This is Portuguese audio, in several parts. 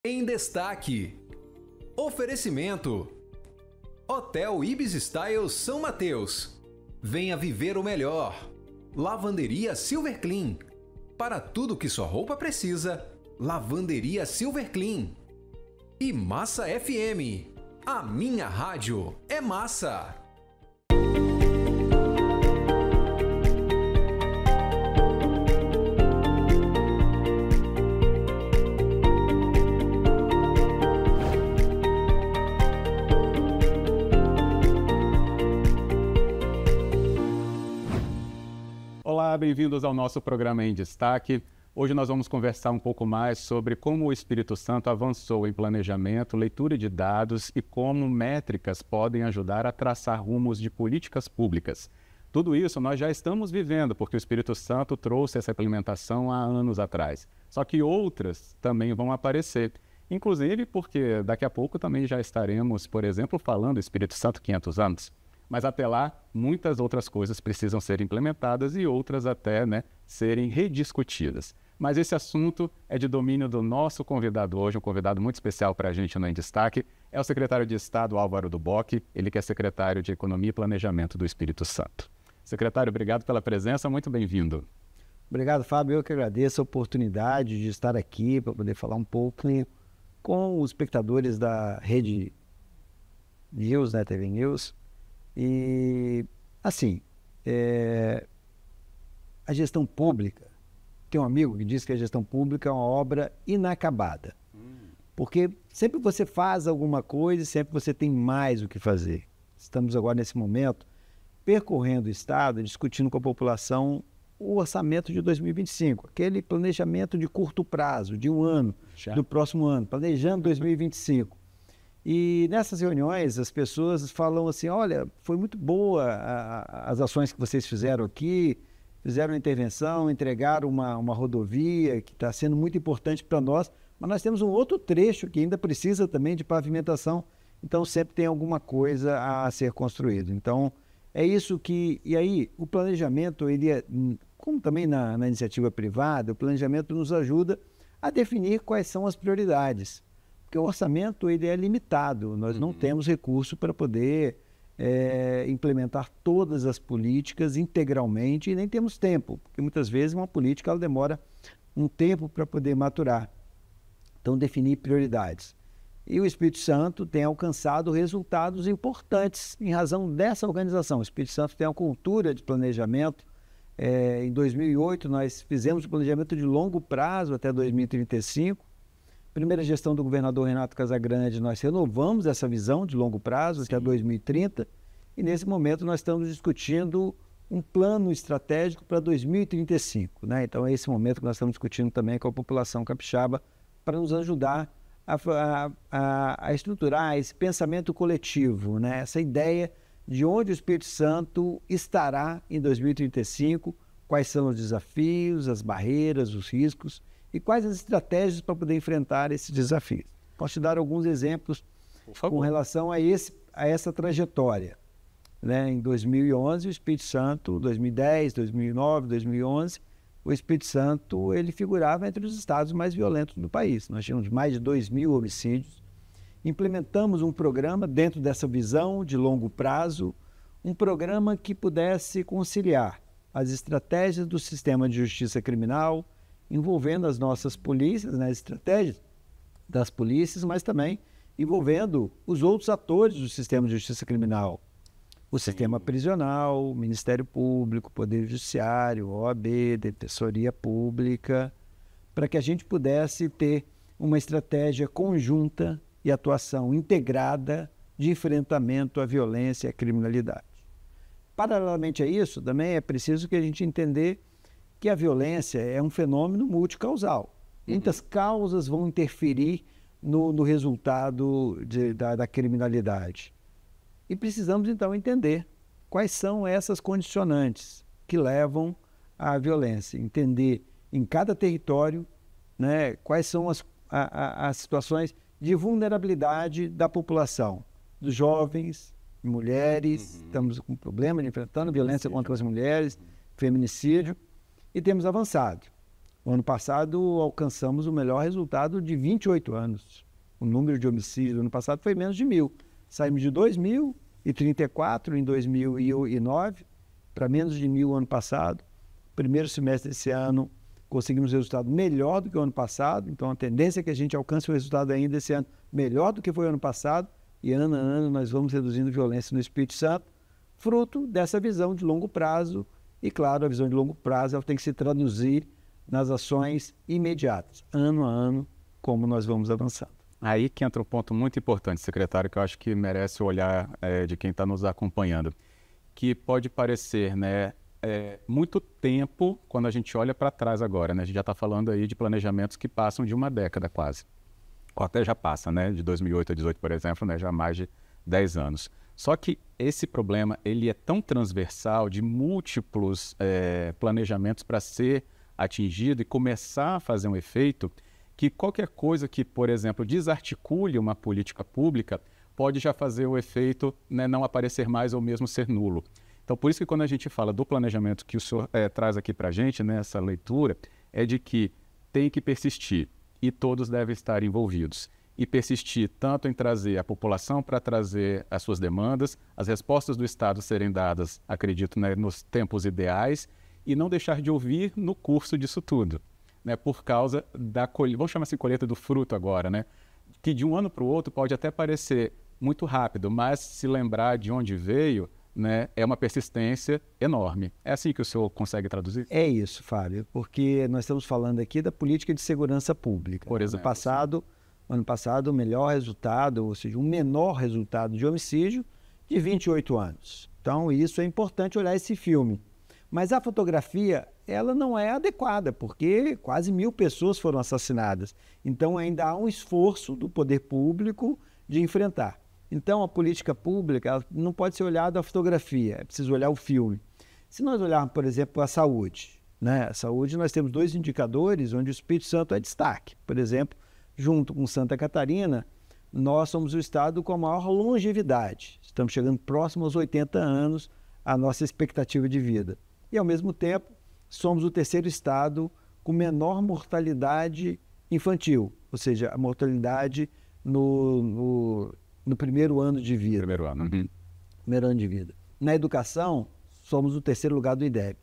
Em destaque: oferecimento Hotel Ibis Style São Mateus. Venha viver o melhor. Lavanderia Silver Clean. Para tudo que sua roupa precisa, Lavanderia Silver Clean. E Massa FM. A minha rádio é massa. Olá, bem-vindos ao nosso programa Em Destaque. Hoje nós vamos conversar um pouco mais sobre como o Espírito Santo avançou em planejamento, leitura de dados e como métricas podem ajudar a traçar rumos de políticas públicas. Tudo isso nós já estamos vivendo, porque o Espírito Santo trouxe essa implementação há anos atrás. Só que outras também vão aparecer, inclusive porque daqui a pouco também já estaremos, por exemplo, falando do Espírito Santo 500 anos. Mas até lá, muitas outras coisas precisam ser implementadas e outras até serem rediscutidas. Mas esse assunto é de domínio do nosso convidado hoje, um convidado muito especial para a gente no Em Destaque, é o secretário de Estado Álvaro do Bock, ele que é secretário de Economia e Planejamento do Espírito Santo. Secretário, obrigado pela presença, muito bem-vindo. Obrigado, Fábio, eu que agradeço a oportunidade de estar aqui para poder falar um pouco com os espectadores da Rede News, TV News. E, assim, a gestão pública, tem um amigo que diz que a gestão pública é uma obra inacabada. Porque sempre você faz alguma coisa e sempre você tem mais o que fazer. Estamos agora, nesse momento, percorrendo o Estado, discutindo com a população o orçamento de 2025, aquele planejamento de curto prazo, de um ano, do próximo ano, planejando 2025. E nessas reuniões as pessoas falam assim, olha, foi muito boa as ações que vocês fizeram aqui, fizeram intervenção, entregaram uma rodovia que está sendo muito importante para nós, mas nós temos um outro trecho que ainda precisa também de pavimentação, então sempre tem alguma coisa a ser construído. Então é isso que... E aí o planejamento, ele como também na iniciativa privada, o planejamento nos ajuda a definir quais são as prioridades. Porque o orçamento ele é limitado, nós não temos recurso para poder implementar todas as políticas integralmente e nem temos tempo, porque muitas vezes uma política ela demora um tempo para poder maturar. Então, definir prioridades. E o Espírito Santo tem alcançado resultados importantes em razão dessa organização. O Espírito Santo tem uma cultura de planejamento. Em 2008, nós fizemos o planejamento de longo prazo até 2035. Primeira gestão do governador Renato Casagrande, nós renovamos essa visão de longo prazo até 2030 e nesse momento nós estamos discutindo um plano estratégico para 2035. Então é esse momento que nós estamos discutindo também com a população capixaba para nos ajudar a estruturar esse pensamento coletivo, essa ideia de onde o Espírito Santo estará em 2035, quais são os desafios, as barreiras, os riscos, e quais as estratégias para poder enfrentar esses desafios. Posso te dar alguns exemplos com relação a essa trajetória. Em 2011, o Espírito Santo, 2010, 2009, 2011, o Espírito Santo ele figurava entre os estados mais violentos do país. Nós tínhamos mais de 2.000 homicídios. Implementamos um programa dentro dessa visão de longo prazo, um programa que pudesse conciliar as estratégias do sistema de justiça criminal, envolvendo as nossas polícias, as estratégias das polícias, mas também envolvendo os outros atores do sistema de justiça criminal, o sistema prisional, o Ministério Público, o Poder Judiciário, OAB, Defensoria Pública, para que a gente pudesse ter uma estratégia conjunta e atuação integrada de enfrentamento à violência e à criminalidade. Paralelamente a isso, também é preciso que a gente entender que a violência é um fenômeno multicausal. Muitas causas vão interferir no resultado da criminalidade. E precisamos, então, entender quais são essas condicionantes que levam à violência. Entender em cada território quais são as situações de vulnerabilidade da população, dos jovens, mulheres, estamos com problema de enfrentando violência contra as mulheres, feminicídio, e temos avançado. No ano passado, alcançamos o melhor resultado de 28 anos. O número de homicídios no ano passado foi menos de 1.000. Saímos de 2.034 em 2009 para menos de 1.000 ano passado. Primeiro semestre desse ano, conseguimos resultado melhor do que o ano passado. Então, a tendência é que a gente alcance o resultado ainda esse ano melhor do que foi o ano passado. E ano a ano nós vamos reduzindo violência no Espírito Santo, fruto dessa visão de longo prazo. E, claro, a visão de longo prazo ela tem que se traduzir nas ações imediatas, ano a ano, como nós vamos avançando. Aí que entra um ponto muito importante, secretário, que eu acho que merece o olhar de quem está nos acompanhando, que pode parecer, né, muito tempo quando a gente olha para trás agora, né? A gente já está falando aí de planejamentos que passam de uma década quase, ou até já passa, né? De 2008 a 2018, por exemplo, né? Já há mais de 10 anos. Só que esse problema ele é tão transversal, de múltiplos planejamentos para ser atingido e começar a fazer um efeito, que qualquer coisa que, por exemplo, desarticule uma política pública pode já fazer o efeito, né, não aparecer mais ou mesmo ser nulo. Então, por isso que quando a gente fala do planejamento que o senhor traz aqui para a gente, né, essa leitura, é de que tem que persistir e todos devem estar envolvidos. E persistir tanto em trazer a população para trazer as suas demandas, as respostas do Estado serem dadas, acredito, né, nos tempos ideais, e não deixar de ouvir no curso disso tudo. Né, por causa da colheita, vamos chamar assim colheita do fruto agora, né? Que de um ano para o outro pode até parecer muito rápido, mas se lembrar de onde veio, né, é uma persistência enorme. É assim que o senhor consegue traduzir? É isso, Fábio, porque nós estamos falando aqui da política de segurança pública. Por exemplo, ano passado, o melhor resultado, ou seja, o menor resultado de homicídio de 28 anos. Então, isso é importante olhar esse filme. Mas a fotografia, ela não é adequada, porque quase 1.000 pessoas foram assassinadas. Então, ainda há um esforço do poder público de enfrentar. Então, a política pública ela não pode ser olhada a fotografia, é preciso olhar o filme. Se nós olharmos, por exemplo, a saúde, né? A saúde, nós temos 2 indicadores onde o Espírito Santo é destaque. Por exemplo, junto com Santa Catarina, nós somos o estado com a maior longevidade. Estamos chegando próximo aos 80 anos, a nossa expectativa de vida. E, ao mesmo tempo, somos o 3º estado com menor mortalidade infantil, ou seja, a mortalidade no primeiro ano de vida. Primeiro ano. Uhum. Primeiro ano de vida. Na educação, somos o 3º lugar do IDEB.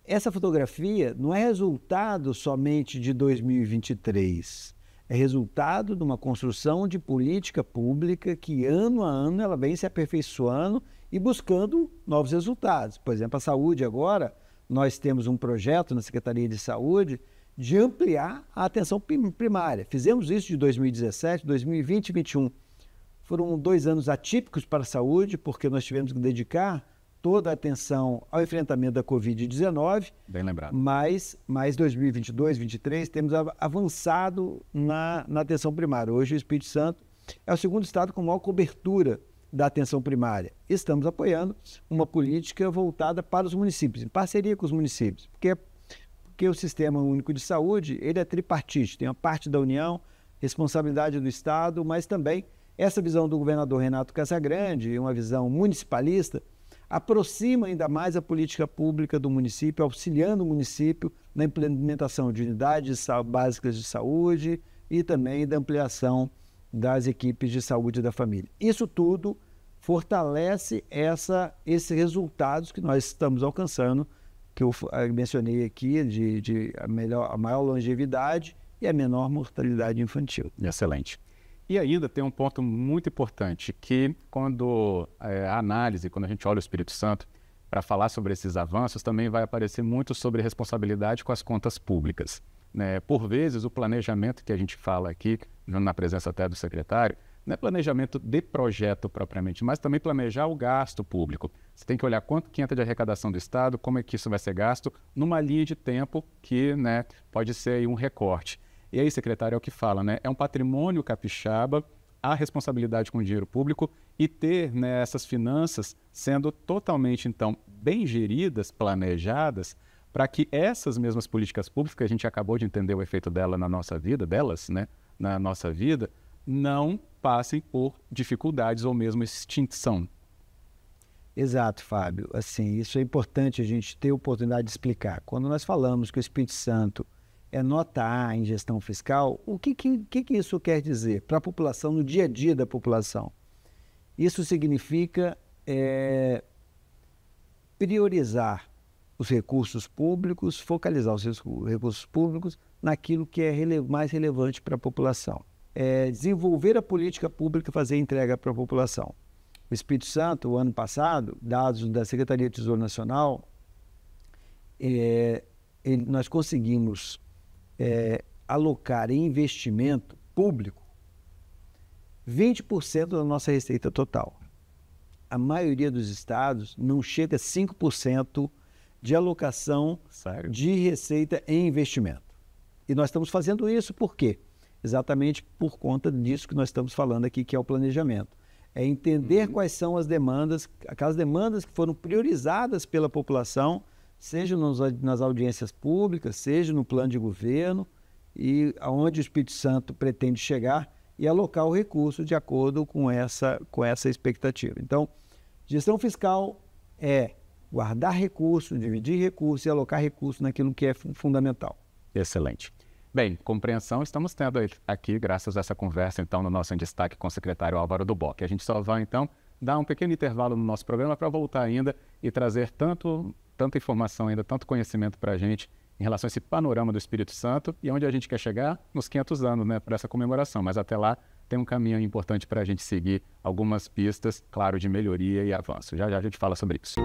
Essa fotografia não é resultado somente de 2023, é resultado de uma construção de política pública que, ano a ano, ela vem se aperfeiçoando e buscando novos resultados. Por exemplo, a saúde agora, nós temos um projeto na Secretaria de Saúde de ampliar a atenção primária. Fizemos isso de 2017, 2020 e 2021. Foram 2 anos atípicos para a saúde, porque nós tivemos que dedicar toda a atenção ao enfrentamento da Covid-19. Bem lembrado. Mas 2022, 2023, temos avançado na atenção primária. Hoje o Espírito Santo é o 2º estado com maior cobertura da atenção primária. Estamos apoiando uma política voltada para os municípios, em parceria com os municípios, porque o Sistema Único de Saúde ele é tripartite, tem a parte da União, responsabilidade do Estado, mas também essa visão do governador Renato Casagrande, uma visão municipalista, aproxima ainda mais a política pública do município, auxiliando o município na implementação de unidades básicas de saúde e também da ampliação das equipes de saúde da família. Isso tudo fortalece esses resultados que nós estamos alcançando, que eu mencionei aqui, de a maior longevidade e a menor mortalidade infantil. Excelente. E ainda tem um ponto muito importante, que quando a análise, quando a gente olha o Espírito Santo, para falar sobre esses avanços, também vai aparecer muito sobre responsabilidade com as contas públicas. Né? Por vezes, o planejamento que a gente fala aqui, na presença até do secretário, não é planejamento de projeto propriamente, mas também planejar o gasto público. Você tem que olhar quanto que entra de arrecadação do Estado, como é que isso vai ser gasto, numa linha de tempo que, né, pode ser aí um recorte. E aí, secretário, é o que fala, né? É um patrimônio capixaba, a responsabilidade com o dinheiro público e ter, né, essas finanças sendo totalmente, então, bem geridas, planejadas, para que essas mesmas políticas públicas, que a gente acabou de entender o efeito dela na nossa vida, delas, né, na nossa vida, não passem por dificuldades ou mesmo extinção. Exato, Fábio. Assim, isso é importante a gente ter a oportunidade de explicar. Quando nós falamos que o Espírito Santo é nota A em gestão fiscal. O que isso quer dizer para a população, no dia a dia da população? Isso significa priorizar os recursos públicos, focalizar os recursos públicos naquilo que é mais relevante para a população. Desenvolver a política pública e fazer entrega para a população. O Espírito Santo, o ano passado, dados da Secretaria do Tesouro Nacional, nós conseguimos alocar em investimento público 20% da nossa receita total. A maioria dos estados não chega a 5% de alocação de receita em investimento. E nós estamos fazendo isso por quê? Exatamente por conta disso que nós estamos falando aqui, que é o planejamento. É entender quais são as demandas, aquelas demandas que foram priorizadas pela população, seja nas audiências públicas, seja no plano de governo, e aonde o Espírito Santo pretende chegar e alocar o recurso de acordo com essa expectativa. Então, gestão fiscal é guardar recursos, dividir recursos e alocar recursos naquilo que é fundamental. Excelente. Bem, compreensão estamos tendo aqui, graças a essa conversa, então, no nosso Em Destaque com o secretário Álvaro do Bock. A gente só vai, então, dar um pequeno intervalo no nosso programa para voltar ainda e trazer tanta informação ainda, tanto conhecimento para a gente em relação a esse panorama do Espírito Santo e onde a gente quer chegar nos 500 anos, né, para essa comemoração. Mas até lá tem um caminho importante para a gente seguir, algumas pistas, claro, de melhoria e avanço. Já já a gente fala sobre isso.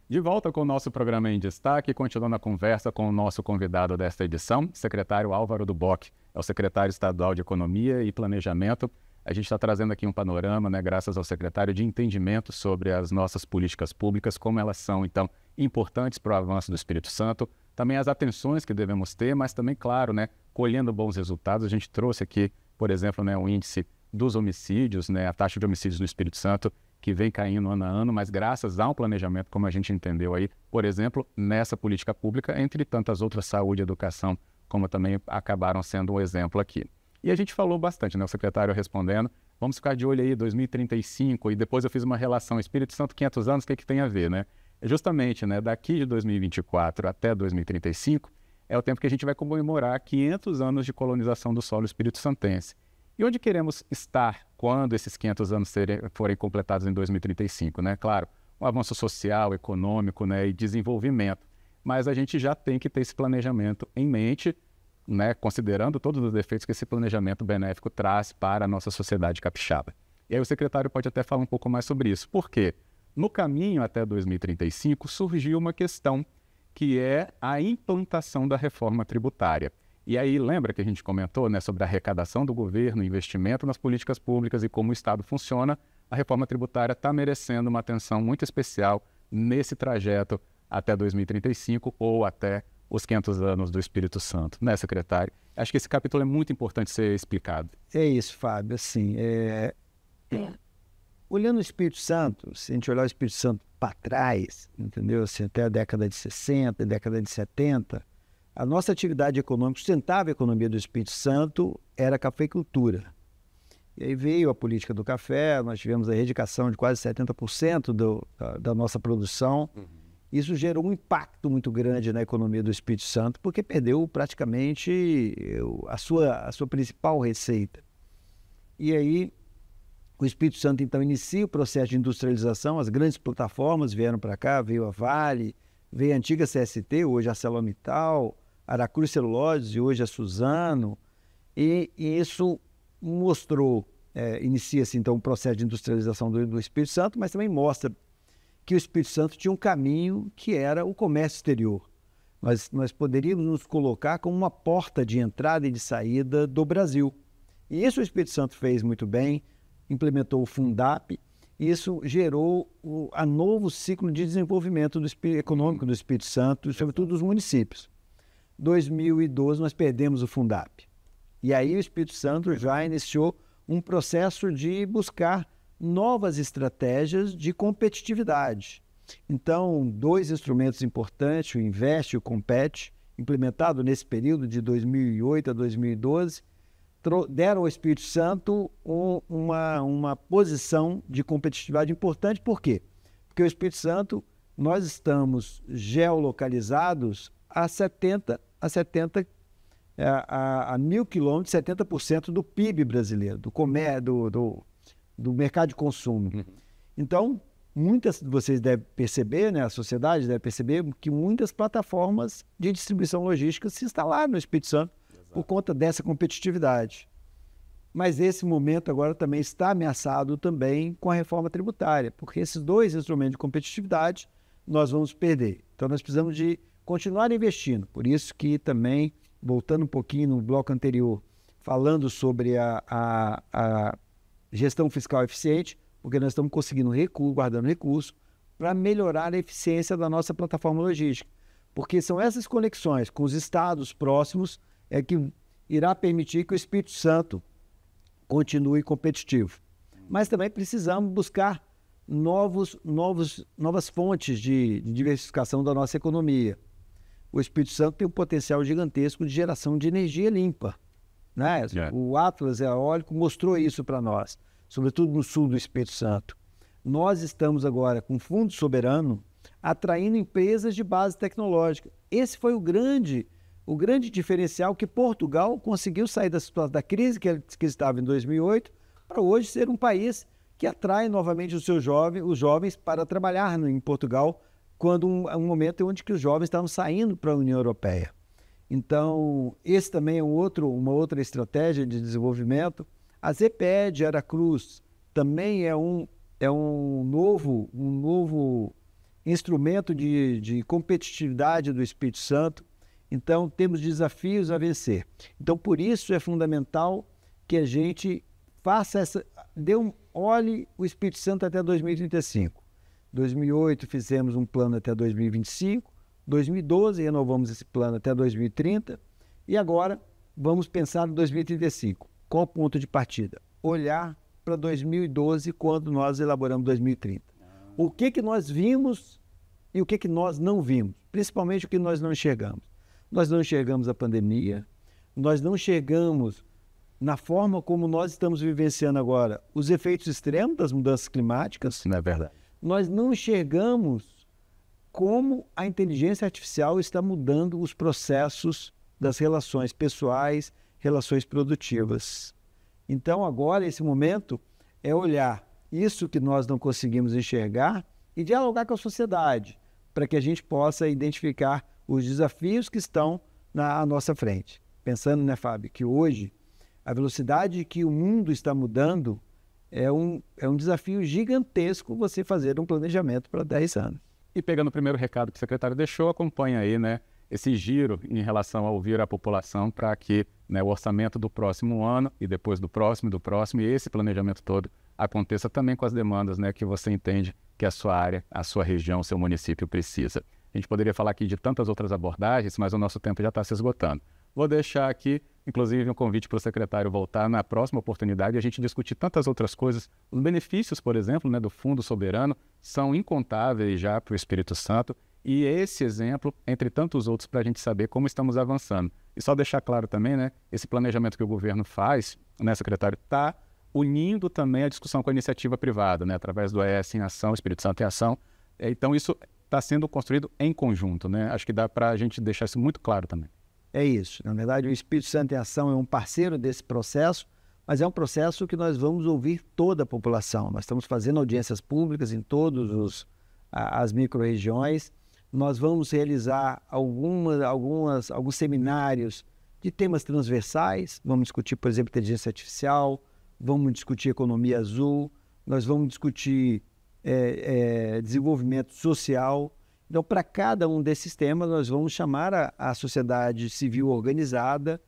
De volta com o nosso programa Em Destaque, continuando a conversa com o nosso convidado desta edição, secretário Álvaro do Bock, é o secretário estadual de Economia e Planejamento. A gente está trazendo aqui um panorama, né, graças ao secretário, de entendimento sobre as nossas políticas públicas, como elas são, então, importantes para o avanço do Espírito Santo, também as atenções que devemos ter, mas também, claro, né, colhendo bons resultados. A gente trouxe aqui, por exemplo, né, o índice dos homicídios, né, a taxa de homicídios no Espírito Santo, que vem caindo ano a ano, mas graças a um planejamento, como a gente entendeu aí, por exemplo, nessa política pública, entre tantas outras, saúde e educação, como também acabaram sendo um exemplo aqui. E a gente falou bastante, né, o secretário respondendo, vamos ficar de olho aí, 2035, e depois eu fiz uma relação, Espírito Santo 500 anos, o que tem a ver, né? Justamente, né, daqui de 2024 até 2035, é o tempo que a gente vai comemorar 500 anos de colonização do solo espírito-santense. E onde queremos estar quando esses 500 anos forem completados em 2035, né? Claro, um avanço social, econômico, né, e desenvolvimento. Mas a gente já tem que ter esse planejamento em mente, né, considerando todos os efeitos que esse planejamento benéfico traz para a nossa sociedade capixaba. E aí o secretário pode até falar um pouco mais sobre isso. Por quê? No caminho até 2035 surgiu uma questão que é a implantação da reforma tributária. E aí, lembra que a gente comentou, né, sobre a arrecadação do governo, investimento nas políticas públicas e como o Estado funciona? A reforma tributária está merecendo uma atenção muito especial nesse trajeto até 2035 ou até os 500 anos do Espírito Santo, né, secretário? Acho que esse capítulo é muito importante ser explicado. É isso, Fábio. Assim, olhando o Espírito Santo, se a gente olhar o Espírito Santo para trás, entendeu? Assim, até a década de 60, década de 70, a nossa atividade econômica, sustentável a economia do Espírito Santo, era a cafeicultura. E aí veio a política do café, nós tivemos a erradicação de quase 70% da nossa produção. Isso gerou um impacto muito grande na economia do Espírito Santo, porque perdeu praticamente a sua principal receita. E aí o Espírito Santo, então, inicia o processo de industrialização, as grandes plataformas vieram para cá, veio a Vale, veio a antiga CST, hoje a ArcelorMittal, Aracruz Celulose, hoje a Suzano, e isso mostrou, inicia-se então o processo de industrialização do Espírito Santo, mas também mostra que o Espírito Santo tinha um caminho que era o comércio exterior. Nós poderíamos nos colocar como uma porta de entrada e de saída do Brasil. E isso o Espírito Santo fez muito bem, implementou o Fundap, e isso gerou a novo ciclo de desenvolvimento econômico do Espírito Santo, sobretudo dos municípios. 2012 nós perdemos o Fundap. E aí o Espírito Santo já iniciou um processo de buscar novas estratégias de competitividade. Então, dois instrumentos importantes, o Investe e o Compete, implementado nesse período de 2008 a 2012, deram ao Espírito Santo uma posição de competitividade importante. Por quê? Porque o Espírito Santo, nós estamos geolocalizados a 1.000 quilômetros, 70% do PIB brasileiro, do mercado de consumo. Então, vocês devem perceber, né, a sociedade deve perceber que muitas plataformas de distribuição logística se instalaram no Espírito Santo por conta dessa competitividade. Mas esse momento agora também está ameaçado também com a reforma tributária, porque esses dois instrumentos de competitividade nós vamos perder. Então nós precisamos de continuar investindo. Por isso que também, voltando um pouquinho no bloco anterior, falando sobre a gestão fiscal eficiente, porque nós estamos conseguindo guardando recursos para melhorar a eficiência da nossa plataforma logística. Porque são essas conexões com os estados próximos que irá permitir que o Espírito Santo continue competitivo. Mas também precisamos buscar novas fontes de diversificação da nossa economia. O Espírito Santo tem um potencial gigantesco de geração de energia limpa, né? O Atlas Eólico mostrou isso para nós, sobretudo no sul do Espírito Santo. Nós estamos agora com o Fundo Soberano atraindo empresas de base tecnológica. Esse foi o grande diferencial que Portugal conseguiu sair da crise que estava em 2008 para hoje ser um país que atrai novamente os jovens para trabalhar em Portugal, quando um momento onde que os jovens estavam saindo para a União Europeia. Então, esse também é uma outra estratégia de desenvolvimento. A ZPE de Aracruz também é um novo instrumento de competitividade do Espírito Santo. Então, temos desafios a vencer. Então, por isso é fundamental que a gente olhe o Espírito Santo até 2035. 2008 fizemos um plano até 2025, 2012 renovamos esse plano até 2030 e agora vamos pensar em 2035. Qual o ponto de partida? Olhar para 2012 quando nós elaboramos 2030. O que nós vimos e o que nós não vimos, principalmente o que nós não enxergamos. Nós não enxergamos a pandemia, nós não enxergamos na forma como nós estamos vivenciando agora os efeitos extremos das mudanças climáticas. Não é verdade. Nós não enxergamos como a inteligência artificial está mudando os processos das relações pessoais, relações produtivas. Então, agora, esse momento é olhar isso que nós não conseguimos enxergar e dialogar com a sociedade, para que a gente possa identificar os desafios que estão à nossa frente. Pensando, né, Fábio, que hoje a velocidade que o mundo está mudando é um desafio gigantesco você fazer um planejamento para 10 anos. E pegando o primeiro recado que o secretário deixou, acompanha aí, né, esse giro em relação a ouvir a população para que, né, o orçamento do próximo ano e depois do próximo e esse planejamento todo aconteça também com as demandas, né, que você entende que a sua área, a sua região, o seu município precisa. A gente poderia falar aqui de tantas outras abordagens, mas o nosso tempo já está se esgotando. Vou deixar aqui, inclusive, um convite para o secretário voltar na próxima oportunidade e a gente discutir tantas outras coisas. Os benefícios, por exemplo, né, do Fundo Soberano são incontáveis já para o Espírito Santo e esse exemplo, entre tantos outros, para a gente saber como estamos avançando. E só deixar claro também, né, esse planejamento que o governo faz, né, secretário, está unindo também a discussão com a iniciativa privada, né, através do ES em Ação, Espírito Santo em Ação. Então, isso está sendo construído em conjunto, né? Acho que dá para a gente deixar isso muito claro também. É isso. Na verdade, o Espírito Santo em Ação é um parceiro desse processo, mas é um processo que nós vamos ouvir toda a população. Nós estamos fazendo audiências públicas em todas as micro-regiões. Nós vamos realizar alguns seminários de temas transversais. Vamos discutir, por exemplo, inteligência artificial, vamos discutir economia azul, nós vamos discutir desenvolvimento social. Então, para cada um desses temas, nós vamos chamar a sociedade civil organizada,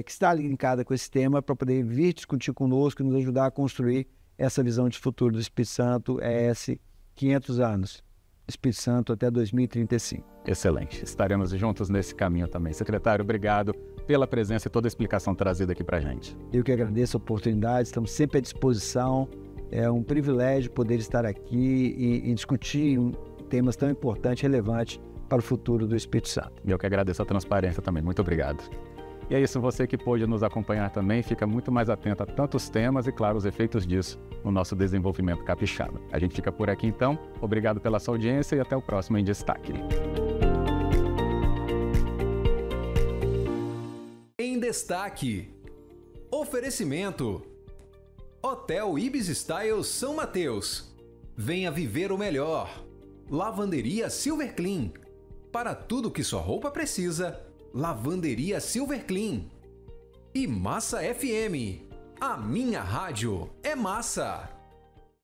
que está linkada com esse tema, para poder vir discutir conosco e nos ajudar a construir essa visão de futuro do Espírito Santo, ES 500 anos. Espírito Santo até 2035. Excelente. Estaremos juntos nesse caminho também. Secretário, obrigado pela presença e toda a explicação trazida aqui para a gente. Eu que agradeço a oportunidade, estamos sempre à disposição. É um privilégio poder estar aqui e discutir temas tão importantes e relevantes para o futuro do Espírito Santo. Eu que agradeço a transparência também. Muito obrigado. E é isso, você que pôde nos acompanhar também, fica muito mais atento a tantos temas e, claro, os efeitos disso no nosso desenvolvimento capixaba. A gente fica por aqui então, obrigado pela sua audiência e até o próximo Em Destaque. Em Destaque. Oferecimento. Hotel Ibis Styles São Mateus. Venha viver o melhor. Lavanderia Silver Clean. Para tudo que sua roupa precisa, Lavanderia Silver Clean. E Massa FM. A minha rádio é massa.